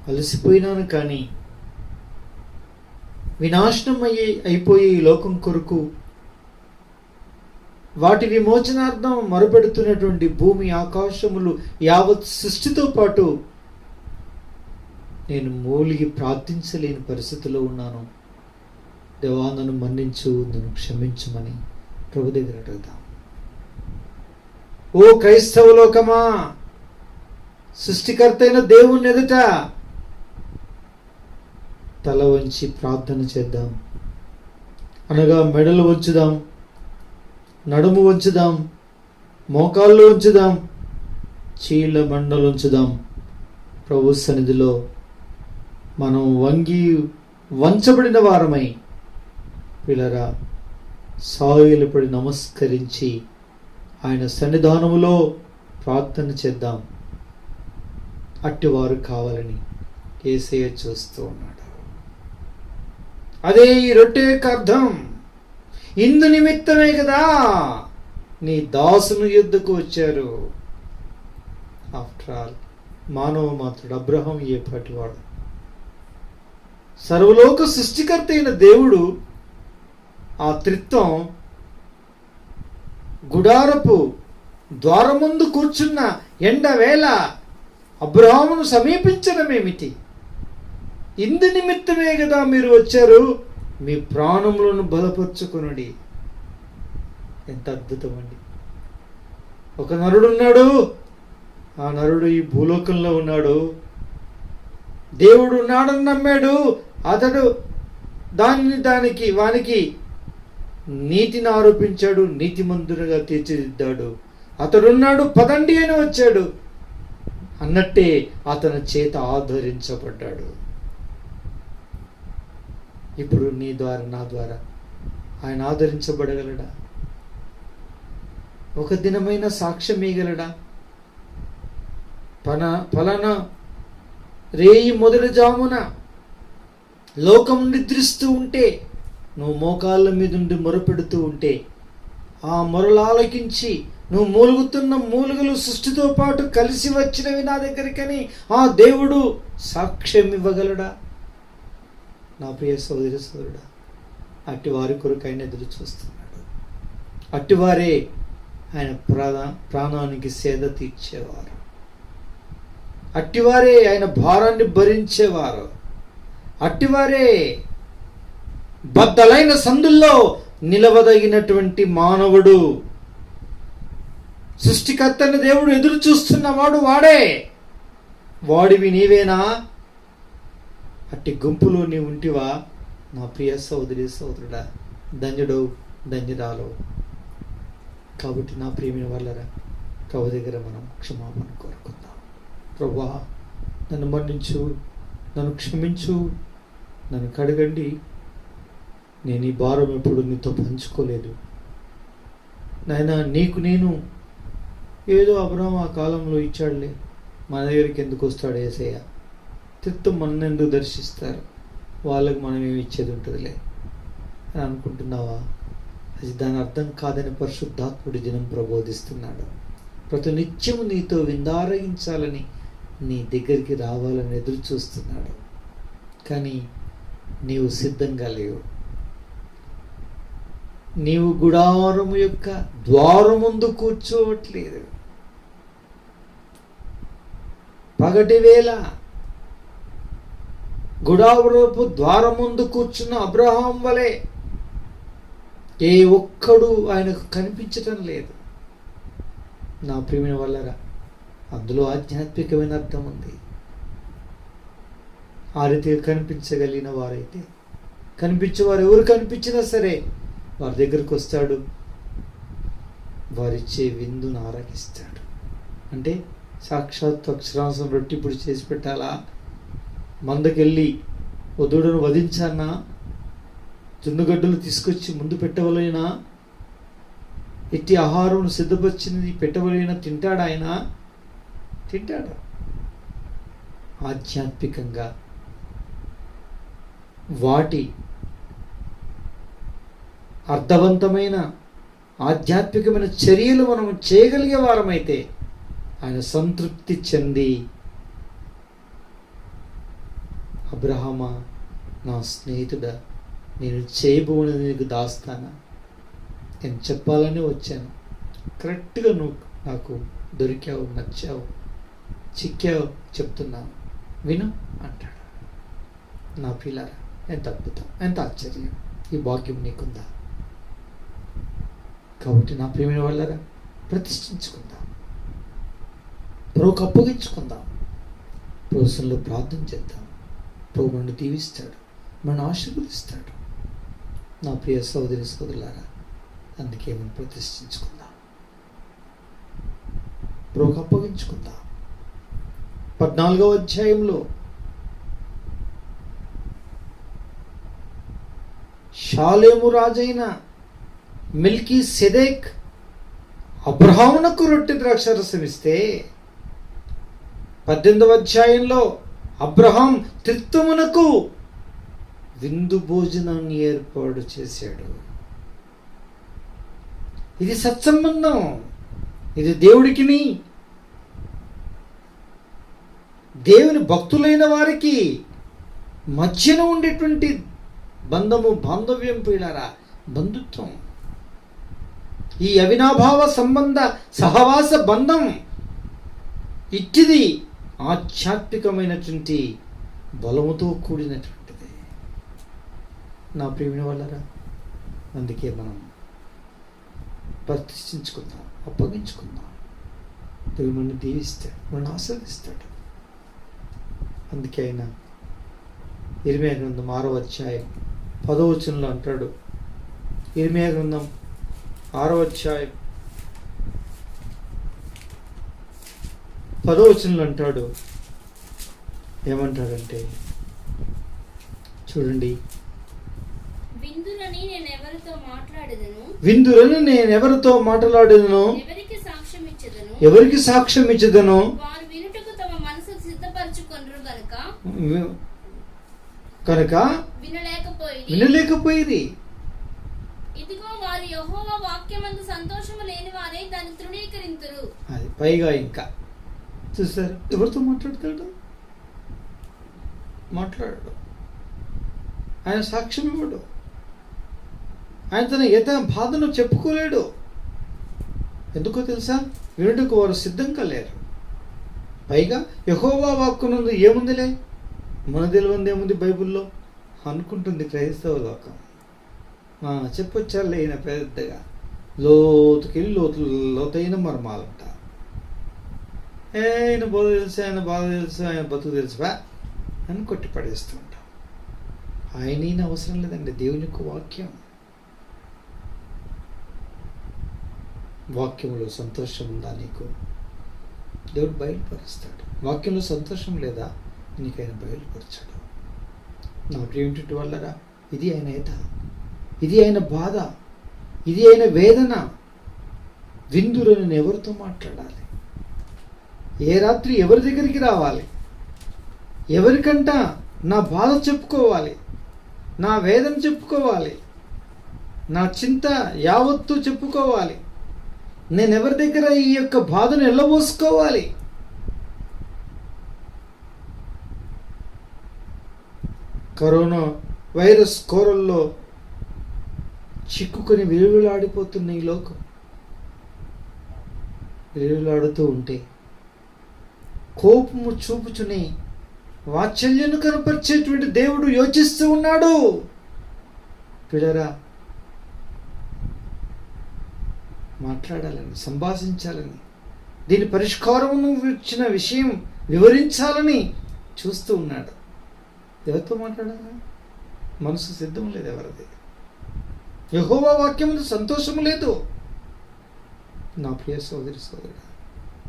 అలసిపోయినాను. కానీ వినాశనం అయిపోయే ఈ లోకం కొరకు, వాటి విమోచనార్థం మొరపెడుతున్నటువంటి భూమి ఆకాశములు యావత్ సృష్టితో పాటు నేను మూలిగి ప్రార్థించలేని పరిస్థితిలో ఉన్నాను. దేవా, నన్ను మన్నించు, నన్ను క్షమించమని ప్రభు దగ్గర అడుగుదాం. ఓ క్రైస్తవ లోకమా, సృష్టికర్త అయిన దేవుని ఎదుట తల వంచి ప్రార్థన చేద్దాం. అనగా మెడలు వంచుదాం, నడుము వంచుదాం, మోకాళ్ళు ఉంచుదాం, చీళ్ళ బండలు ఉంచుదాం. ప్రభు సన్నిధిలో మనం వంచబడిన వారమై పిల్లరా సాగిలపడి నమస్కరించి ఆయన సన్నిధానములో ప్రార్థన చేద్దాం. అట్టివారు కావాలని యేసయ్య చూస్తూ ఉన్నాడు. అదే ఈ రొట్టె యొక్క అర్థం. ఇందు నిమిత్తమే కదా నీ దాసుని యుద్ధకు వచ్చారు. ఆఫ్టర్ ఆల్ మానవ మాత్రుడు అబ్రహాం ఏ పాటివాడు? సర్వలోక సృష్టికర్త అయిన దేవుడు ఆ త్రిత్వం గుడారపు ద్వారముందు కూర్చున్న ఎండవేళ అబ్రహామును సమీపించడమేమిటి? ఇందు నిమిత్తమే కదా మీరు వచ్చారు, మీ ప్రాణములను బలపరుచుకొనుడి. ఎంత అద్భుతం అండి! ఒక నరుడు ఉన్నాడు, ఆ నరుడు ఈ భూలోకంలో ఉన్నాడు. దేవుడు ఉన్నాడని నమ్మాడు. అతడు వానికి నీతిని ఆరోపించాడు, నీతిమంతునిగా తీర్చిదిద్దాడు. అతడున్నాడు, పదండి అని వచ్చాడు అన్నట్టే అతని చేత ఆదరించబడ్డాడు. ఇప్పుడు నీ ద్వారా, నా ద్వారా ఆయన ఆదరించబడగలడా? ఒక దినమైన సాక్ష్యం ఇవ్వగలడా? ఫలానా రేయి మొదటి జామున లోకం నిద్రిస్తూ ఉంటే, నువ్వు మోకాళ్ళ మీద ఉండి మొరపెడుతూ ఉంటే, ఆ మొరలు ఆలకించి నువ్వు మూలుగుతున్న మూలుగులు సృష్టితో పాటు కలిసి వచ్చినవి నా దగ్గరికని ఆ దేవుడు సాక్ష్యం ఇవ్వగలడా? నా ప్రియ సోదరి సోదరుడా, అట్టి వారి కొరకు ఆయన ఎదురు చూస్తున్నాడు. అట్టివారే ఆయన ప్రాణానికి సేద తీర్చేవారు. అట్టివారే ఆయన భారాన్ని భరించేవారు. అట్టివారే బద్దలైన సందుల్లో నిలవదగినటువంటి మానవుడు. సృష్టికర్తని దేవుడు ఎదురు చూస్తున్నవాడు వాడే. వాడివి నీవేనా? అట్టి గుంపులో నీ ఉంటివా? నా ప్రియ సోదరి సోదరుడా, ధన్యుడు ధన్యురాలు. కాబట్టి నా ప్రియమైన వాళ్ళరా, ప్రభు దగ్గర మనం క్షమాపణ కోరుకుందాం. ప్రభువా, నన్ను మన్నించు, నన్ను క్షమించు, నన్ను కడగండి. నేను ఈ భారం ఎప్పుడు నీతో పంచుకోలేదు. నాయనా నీకు నేను ఏదో అబ్రహాం ఆ కాలంలో ఇచ్చాడులే, మన దగ్గరికి ఎందుకు వస్తాడు యేసయ్య, తిత్తు మన ఎందుకు దర్శిస్తారు, వాళ్ళకి మనం ఏమి ఇచ్చేది ఉంటుందిలే అని అనుకుంటున్నావా? అది దాని అర్థం కాదని పరిశుద్ధాత్ముడి దినం ప్రబోధిస్తున్నాడు. ప్రతి నిత్యము నీతో విందారగించాలని, నీ దగ్గరికి రావాలని ఎదురు చూస్తున్నాడు. కానీ నీవు సిద్ధంగా లేవు. నీవు గుడారము యొక్క ద్వారం ముందు కూర్చోవట్లేదు. పగటి వేళ గుడారపు ద్వారం ముందు కూర్చున్న అబ్రహాం వలె ఏ ఒక్కడు ఆయనకు కనిపించటం లేదు. నా ప్రియమైన వల్లరా, అందులో ఆధ్యాత్మికమైన అర్థం ఉంది. ఆ రీతిగా కనిపించగలిగిన వారైతే, కనిపించేవారు ఎవరు కనిపించినా సరే వారి దగ్గరకు వస్తాడు, వారిచ్చే విందును ఆరగిస్తాడు. అంటే సాక్షాత్ అక్షరాంశం రొట్టి ఇప్పుడు చేసి పెట్టాలా, మందకెళ్ళి ఓ దూడను వధించానా, దున్నుగడ్డలు తీసుకొచ్చి ముందు పెట్టవలైనా, ఎట్టి ఆహారం సిద్ధపరిచినది పెట్టవలైనా తింటాడు ఆయన? తింటాడు. ఆధ్యాత్మికంగా వాటి అర్థవంతమైన ఆధ్యాత్మికమైన చర్యలు మనం చేయగలిగే వారమైతే ఆయన సంతృప్తి చెంది, అబ్రహామా నా స్నేహితుడా, నేను చేయబోనది నీకు దాస్తానా, నేను చెప్పాలని వచ్చాను, కరెక్ట్గా నువ్వు నాకు దొరికావు, నచ్చావు, చిక్కావు, చెప్తున్నాను విను అంటాడు. నా పిల్లారా, ఎంత అద్భుతం, ఎంత ఆశ్చర్యం! ఈ భాగ్యం నీకుందా? కాబట్టి నా ప్రియమైన వాళ్ళరా, ప్రతిష్ఠించుకుందాం, ప్రభువుకు అప్పగించుకుందాం, ప్రభువులో ప్రార్థన చేద్దాం. ప్రభు మనల్ని దీవిస్తాడు, మనల్ని ఆశీర్వదిస్తాడు. నా ప్రియ సోదరి సోదరులారా, అందుకే మనం ప్రతిష్ఠించుకుందాం, ప్రభువుకు అప్పగించుకుందాం. 14వ అధ్యాయంలో షాలేము రాజైన మిల్కీ సెదెక్ అబ్రహామునకు రొట్టె ద్రాక్షారసం ఇస్తే, 18వ అధ్యాయంలో అబ్రహాం త్రిత్వమునకు విందు భోజనాన్ని ఏర్పాటు చేశాడు. ఇది సత్సంబంధం. ఇది దేవుడికిని, దేవుని భక్తులైన వారికి మధ్యన ఉండేటువంటి బంధము, బాంధవ్యం, పిల్లరా, బంధుత్వం. ఈ అవినాభావ సంబంధ సహవాస బంధం ఇట్టిది ఆధ్యాత్మికమైనటువంటి బలముతో కూడినటువంటిది. నా ప్రియమైన వాళ్ళరా, అందుకే మనం ప్రతిష్ఠించుకుందాం, అప్పగించుకుందాం. దేవుడు మనల్ని దీవిస్తాడు, మనల్ని ఆశీర్వదిస్తాడు. అందుకే ఆయన ఇర్మియా గ్రంథం 6వ అధ్యాయం 10వ వచనంలో అంటాడు. ఇర్మియా గ్రంథం 6వ అధ్యాయం 10వ వచనంలో అంటాడు, ఏమంటాడంటే చూడండి, విందులని నేను ఎవరితో మాట్లాడేదను, ఎవరికి సాక్ష్యం ఇచ్చదను, వారు వినుటకు తమ మనసు సిద్ధపరచుకొనరు కనుక వినలేకపోయింది. ఇదిగో వారు యెహోవా వాక్యమందు సంతోషము లేని వారే దాన్ని తృణీకరింతురు. అది పైగా ఇంకా చూసారు, ఎవరితో మాట్లాడతాడు? మాట్లాడాడు. ఆయన సాక్ష్యం ఇవ్వడు. ఆయన తన బాధను చెప్పుకోలేడు. ఎందుకో తెలుసా? వినుటకు వారు సిద్ధంగా లేరు. పైగా యెహోవా వాక్కునందు ఏముందిలే, మన తెలియంది ఏముంది బైబిల్లో అనుకుంటుంది క్రైస్తవ లోకం. చెప్పొచ్చారులే, ఈయన పెద్దగా లోతుకెళ్ళి లోతైన మర్మాలంట. ఆయన బోధ తెలుసు, ఆయన బాధ తెలుసు, ఆయన బతుకు తెలుసువా అని కొట్టి పడేస్తూ ఉంటాం. ఆయన అవసరం లేదండి. దేవుని యొక్క వాక్యంలో సంతోషం ఉందా నీకు? దేవుడు బయలుపరుస్తాడు. వాక్యంలో సంతోషం లేదా? నీకైనా బయలుపరచాడు. నా ప్రియమిటి వల్లరా, ఇది ఆయన ఏత, ఇది ఆయన బాధ, ఇది ఆయన వేదన. విందులో నేను ఎవరితో మాట్లాడాలి? ఏ రాత్రి ఎవరి దగ్గరికి రావాలి? ఎవరికంట నా బాధ చెప్పుకోవాలి, నా వేదన చెప్పుకోవాలి, నా చింత యావత్తు చెప్పుకోవాలి? నేను ఎవరి దగ్గర ఈ యొక్క బాధను ఎల్లబోసుకోవాలి? కరోనా వైరస్ కోరల్లో చిక్కుకొని విలువలాడిపోతున్న ఈ లోకం విలువలాడుతూ ఉంటే కోపము చూపుచుని వాత్సల్యను కనపరిచేటువంటి దేవుడు యోచిస్తూ ఉన్నాడు. పిల్లరా, మాట్లాడాలని, సంభాషించాలని, దీని పరిష్కారమును ఇచ్చిన విషయం వివరించాలని చూస్తూ ఉన్నాడు. ఎవరితో మాట్లాడాలి? మనసు సిద్ధం లేదు ఎవరిది. యెహోవా వాక్యముందు సంతోషము లేదు. నా ప్రియ సోదరి సోదరుడు,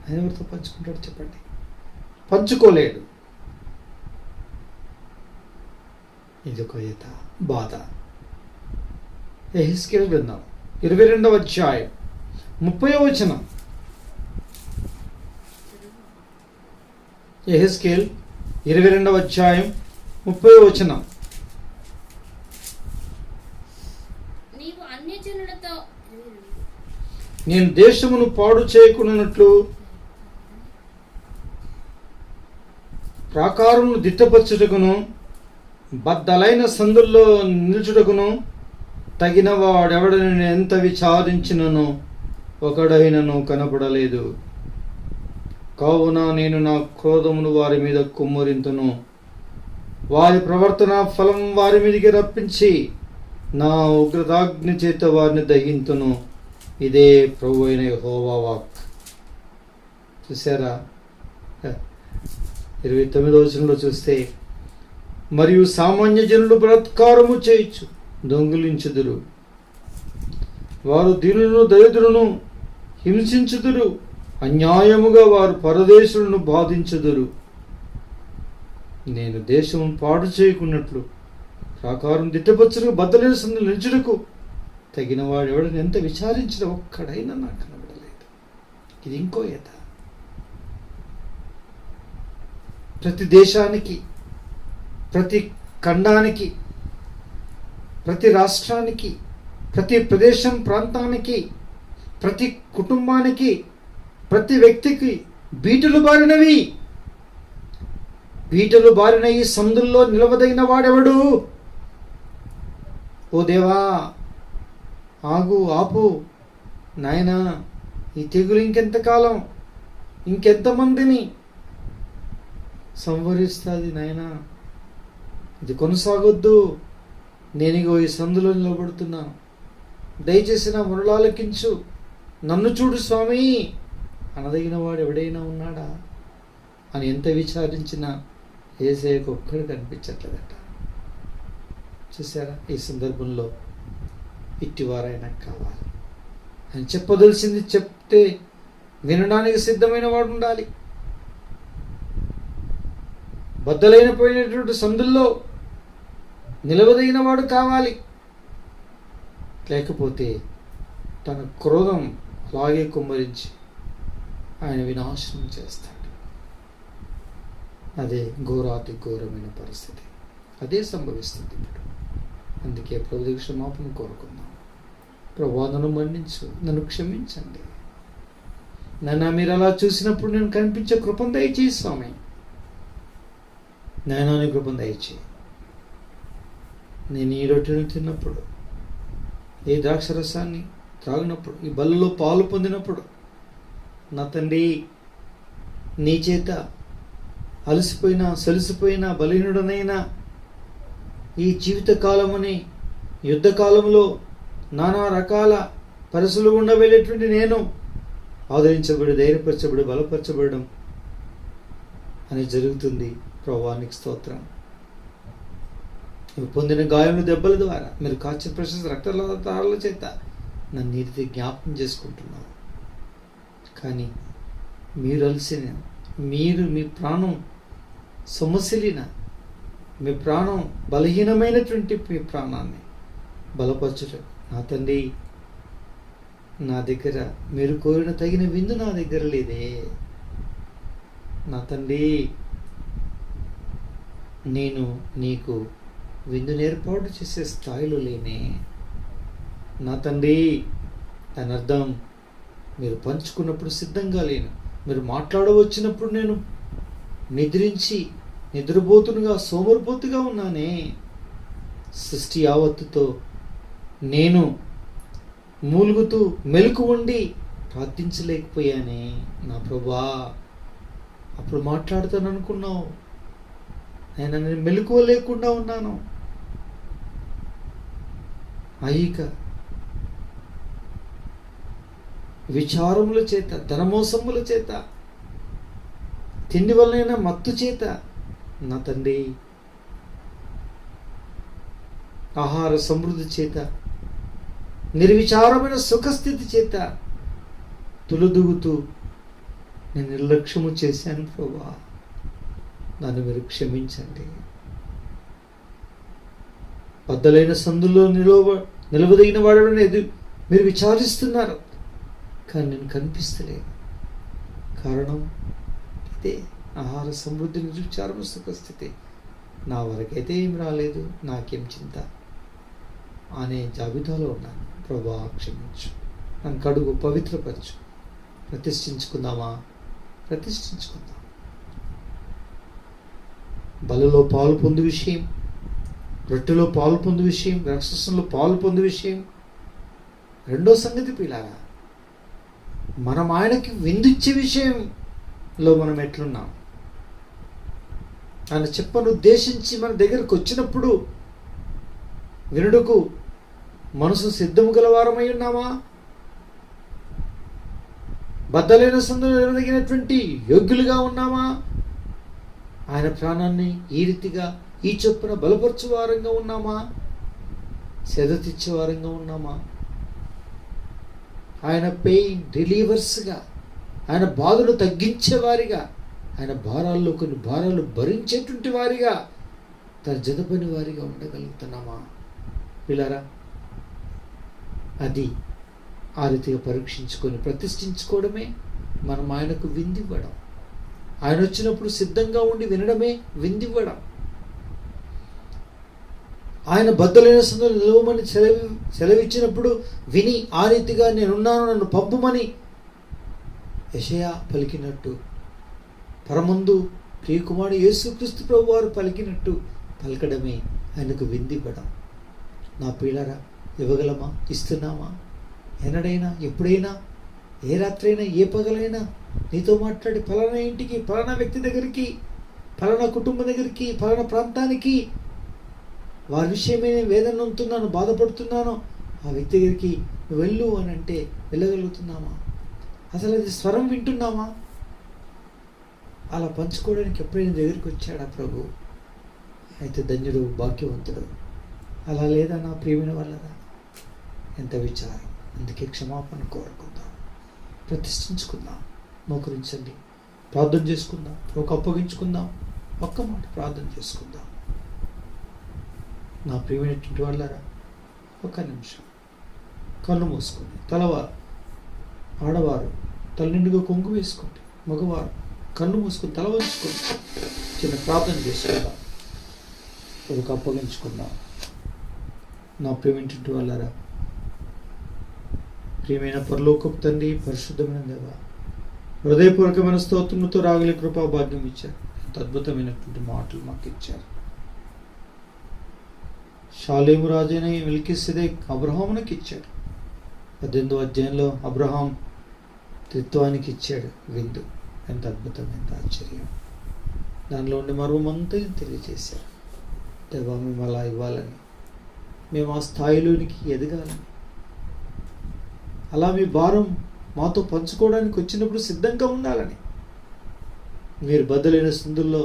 ఆయన ఎవరితో పంచుకుంటాడు చెప్పండి? పంచుకోలేడు. ఇదొక బాధ. యెహెజ్కేలు గ్రంథం 22వ అధ్యాయం 30వ వచనం. యెహెజ్కేలు 22వ అధ్యాయం 30వ వచనం. నీవు అన్యజనులతో నేను దేశమును పాడు చేయకున్నట్లు ప్రాకారమును దిట్టపరచుటకును బద్దలైన సందుల్లో నిల్చుటకును తగిన వాడెవడని నేను ఎంత విచారించినను ఒకడైనను కనపడలేదు. కావున నేను నా క్రోధమును వారి మీద కుమ్మరింతును, వారి ప్రవర్తన ఫలం వారి మీదకి రప్పించి నా ఉగ్రతాగ్ని చేత వారిని దహింతును. ఇదే ప్రభు అయిన యెహోవా వాక్. చూసారా? 29వ వచనంలో చూస్తే, మరియు సామాన్య జనులు బలాత్కారము చేయొచ్చు, దొంగిలించుదురు, వారు దీనులను దరిద్రులను హింసించుదురు, అన్యాయముగా వారు పరదేశులను బాధించుదురు. నేను దేశం పాడు చేయకున్నట్లు ప్రాకారం దిట్టపరచుటకు బద్దలైన సందులు నిలుచుటకు తగిన వాడు ఎవడని ఎంత విచారించిన ఒక్కడైనా నాకు కనబడలేదు. ఇది ఇంకో యథ. ప్రతి దేశానికి, ప్రతి ఖండానికి, ప్రతి రాష్ట్రానికి, ప్రతి ప్రదేశం ప్రాంతానికి, ప్రతి కుటుంబానికి, ప్రతి వ్యక్తికి బీటలు బారినవి. బీటలు బారిన ఈ సందుల్లో నిలవదగిన వాడెవడు? ఓ దేవా, ఆగు, ఆపు నాయనా, ఈ తెగులు ఇంకెంతకాలం, ఇంకెంతమందిని సంవరిస్తుంది నాయనా? ఇది కొనసాగొద్దు. నేనిగో ఈ సందులో నిలబడుతున్నాను, దయచేసి నా మొరలాలకించు, నన్ను చూడు స్వామి అనదగిన వాడు ఎవడైనా ఉన్నాడా అని ఎంత విచారించినా యేసయ్యకు ఒక్కడు కనిపించట్లేదట. చూసారా? ఈ సందర్భంలో ఇట్టివారైనా కావాలి. ఆయన చెప్పదలిసింది చెప్తే వినడానికి సిద్ధమైన వాడు ఉండాలి. బద్దలైన పోయినటువంటి సందుల్లో నిలవదగిన వాడు కావాలి. లేకపోతే తన క్రోధం అలాగే కుమ్మరించి ఆయన వినాశనం చేస్తాడు. అదే ఘోరాతి ఘోరమైన పరిస్థితి. అదే సంభవిస్తుంది ఇప్పుడు. అందుకే ప్రభు క్షమాపణ కోరుకుందాం. ప్రభువా, నన్ను మన్నించు, నన్ను క్షమించండి. నన్ను మీరు అలా చూసినప్పుడు నేను కనిపించే కృపను దయచేయి స్వామి. నాయనా, కృపను దయచేయి. నేను ఈ రొట్టెను తిన్నప్పుడు, ఈ ద్రాక్షరసాన్ని త్రాగినప్పుడు, ఈ బల్లలో పాలు పొందినప్పుడు, నా తండ్రి, నీ చేత అలసిపోయినా సలిసిపోయినా బలహీనుడనైనా ఈ జీవిత కాలముని యుద్ధకాలంలో నానా రకాల పరిస్థితులు గుండా వెళ్ళేటువంటి నేను ఆదరించబడి, ధైర్యపరచబడి, బలపరచబడడం అని జరుగుతుంది. ప్రభువానికి స్తోత్రం. నువ్వు పొందిన గాయములు, దెబ్బల ద్వారా, మీరు కాచిన ప్రశస్త రక్తధారల చేత నన్ను నీతి జ్ఞాపకం చేసుకుంటున్నావు. కానీ మీరు అలసిన, మీరు మీ ప్రాణం సొమ్మసిలిన, మీ ప్రాణం బలహీనమైనటువంటి మీ ప్రాణాన్ని బలపరచడం నా తండ్రి నా దగ్గర మీరు కోరిన తగిన విందు నా దగ్గర లేదే. నా తండ్రి, నేను నీకు విందును ఏర్పాటు చేసే స్థాయిలో లేనే. నా తండ్రి, దాని అర్థం మీరు పంచుకున్నప్పుడు సిద్ధంగా లేను, మీరు మాట్లాడవచ్చినప్పుడు నేను నిద్రపోతునుగా సోమరిపోతుగా ఉన్నానే. సృష్టి యావత్తుతో నేను మూలుగుతూ మెలకు ఉండి ప్రార్థించలేకపోయానే నా ప్రభువా. అప్పుడు మాట్లాడుతాను అనుకున్నావు, నేను మెలకువ లేకుండా ఉన్నాను. ఐక విచారముల చేత, ధనమోసముల చేత, తిండి వలన మత్తు చేత నా తండ్రి, ఆహార సమృద్ధి చేత, నిర్విచారమైన సుఖస్థితి చేత తులుదుగుతూ నేను నిర్లక్ష్యము చేశాను ప్రభువా. నన్ను మీరు క్షమించండి. బద్దలైన సందులో నిలవదగిన వాడని మీరు విచారిస్తున్నారు, కానీ నేను కనిపిస్తలేదు. కారణం ఇదే, ఆహార సమృద్ధి, నిర్విచారము సుఖస్థితి. నా వరకైతే ఏం రాలేదు, నాకేం చింత అనే జాబితాలో ఉన్నాను. ప్రభువా క్షమించు, నన్ను కడుగు, పవిత్రపరచు. ప్రతిష్ఠించుకుందామా? ప్రతిష్ఠించుకుందాం. బలలో పాలు పొందు విషయం, రొట్టెలో పాలు పొందు విషయం, రాక్షసంలో పాలు పొందు విషయం. రెండో సంగతి పిల్లారా, మనం ఆయనకి విందిచ్చే విషయంలో మనం ఎట్లున్నాం? ఆయన చెప్పను ఉద్దేశించి మన దగ్గరకు వచ్చినప్పుడు వినుడుకు మనసు సిద్ధము గలవారమై ఉన్నామా? బద్దలైన సందులో నిలదగినటువంటి యోగ్యులుగా ఉన్నామా? ఆయన ప్రాణాన్ని ఈ రీతిగా ఈ చొప్పున బలపరచు వారంగా ఉన్నామా? సెదతిచ్చే వారంగా ఉన్నామా? ఆయన పెయిన్ రిలీవర్స్గా, ఆయన బాధను తగ్గించేవారిగా, ఆయన భారాల్లో కొన్ని భారాలు భరించేటువంటి వారిగా, తన జతపని వారిగా ఉండగలుగుతున్నామా? పిల్లరా, అది ఆ రీతిగా పరీక్షించుకొని ప్రతిష్ఠించుకోవడమే మనం ఆయనకు విందివ్వడం. ఆయన వచ్చినప్పుడు సిద్ధంగా ఉండి వినడమే విందివ్వడం. ఆయన బద్దలైన సందులో నిలవమని సెలవిచ్చినప్పుడు విని ఆ రీతిగా నేనున్నాను, నన్ను పంపుమని యెషయా పలికినట్టు, పరమందు ప్రియకుమారుడు యేసుక్రీస్తు ప్రభు వారు పలికినట్టు పలకడమే ఆయనకు విందివ్వడం. నా పిల్లరా, ఇవ్వగలమా? ఇస్తున్నామా? ఎన్నడైనా, ఎప్పుడైనా, ఏ రాత్రైనా, ఏ పగలైనా నీతో మాట్లాడి ఫలానా ఇంటికి, ఫలానా వ్యక్తి దగ్గరికి, ఫలానా కుటుంబం దగ్గరికి, ఫలానా ప్రాంతానికి, వారి విషయమే నేను వేదన ఉంటున్నాను, బాధపడుతున్నాను, ఆ వ్యక్తి దగ్గరికి నువ్వు వెళ్ళు అని అంటే వెళ్ళగలుగుతున్నామా? అసలు అది స్వరం వింటున్నామా? అలా పంచుకోవడానికి ఎప్పుడైనా దగ్గరికి వచ్చాడా ప్రభు? అయితే ధన్యుడు, భాగ్యవంతుడు. అలా లేదా నా ప్రియమైన వాళ్ళరా? ఎంత విచారం. అందుకే క్షమాపణ కోరుకుందాం, ప్రతిష్ఠించుకుందాం, మోకరించండి, ప్రార్థన చేసుకుందాం, ఒక అప్పగించుకుందాం, ఒక్క మాట ప్రార్థన చేసుకుందాం. నా ప్రియమైనటువంటి వాళ్ళరా, ఒక్క నిమిషం కళ్ళు మూసుకోండి. తలవారు, ఆడవారు తల నిండుగా కొంగు వేసుకోండి, మగవారు కళ్ళు మూసుకొని తల వంచుకోండి. చిన్న ప్రార్థన చేసుకుందాం, ఒక అప్పగించుకుందాం. నా ప్రియమైనటువంటి వాళ్ళరా, ప్రియమైన పరలోకపు తండ్రి, పరిశుద్ధమైన దేవా, హృదయపూర్వకమైన స్తోత్రములతో రాగలి కృపా భాగ్యం ఇచ్చారు. ఎంత అద్భుతమైనటువంటి మాటలు మాకు ఇచ్చారు. షాలేము రాజైన మెల్కీసెదెక్ అబ్రహామునికి ఇచ్చాడు. 18వ అధ్యాయంలో అబ్రహాం త్రిత్వానికి ఇచ్చాడు విందు. ఎంత అద్భుతం, ఎంత ఆశ్చర్యం. దానిలో ఉండే మర్మమంతా తెలియజేశారు. దేవా, మేము అలా ఇవ్వాలని, మేము ఆ స్థాయిలోనికి ఎదగాలని, అలా మీ భారం మాతో పంచుకోవడానికి వచ్చినప్పుడు సిద్ధంగా ఉండాలని, మీరు బద్దలైన సందుల్లో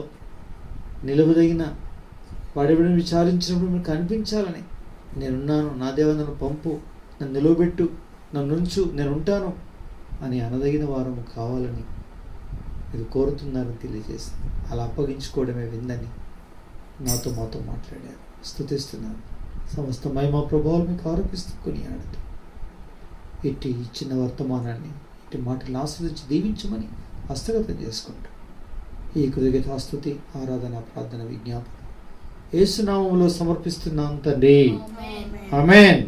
నిలవదగిన వాడెవడని విచారించినప్పుడు మీకు కనిపించాలని, నేనున్నాను, నా దేవా నన్ను పంపు, నన్ను నిలవబెట్టు, నన్ను ఉంచు, నేను ఉంటాను అని అనదగిన వారము కావాలని మీరు కోరుతున్నారని తెలియజేసి, అలా అప్పగించుకోవడమే విందని మాతో మాట్లాడారు. స్తుతిస్తున్నాను. సమస్త మహిమ ప్రభావాలు మీకు ఆరోపిస్తూ కొనియాడుతూ ఇట్టి ఇచ్చిన వర్తమానాన్ని ఇట్టి మాటలను ఆస్వాదించి దీవించమని హస్తగతం చేసుకుంటూ ఈ కృతజ్ఞతాస్తుతి ఆరాధన ప్రార్థన విజ్ఞాపన యేసు నామములో సమర్పిస్తున్నాం తండ్రి. ఆమేన్.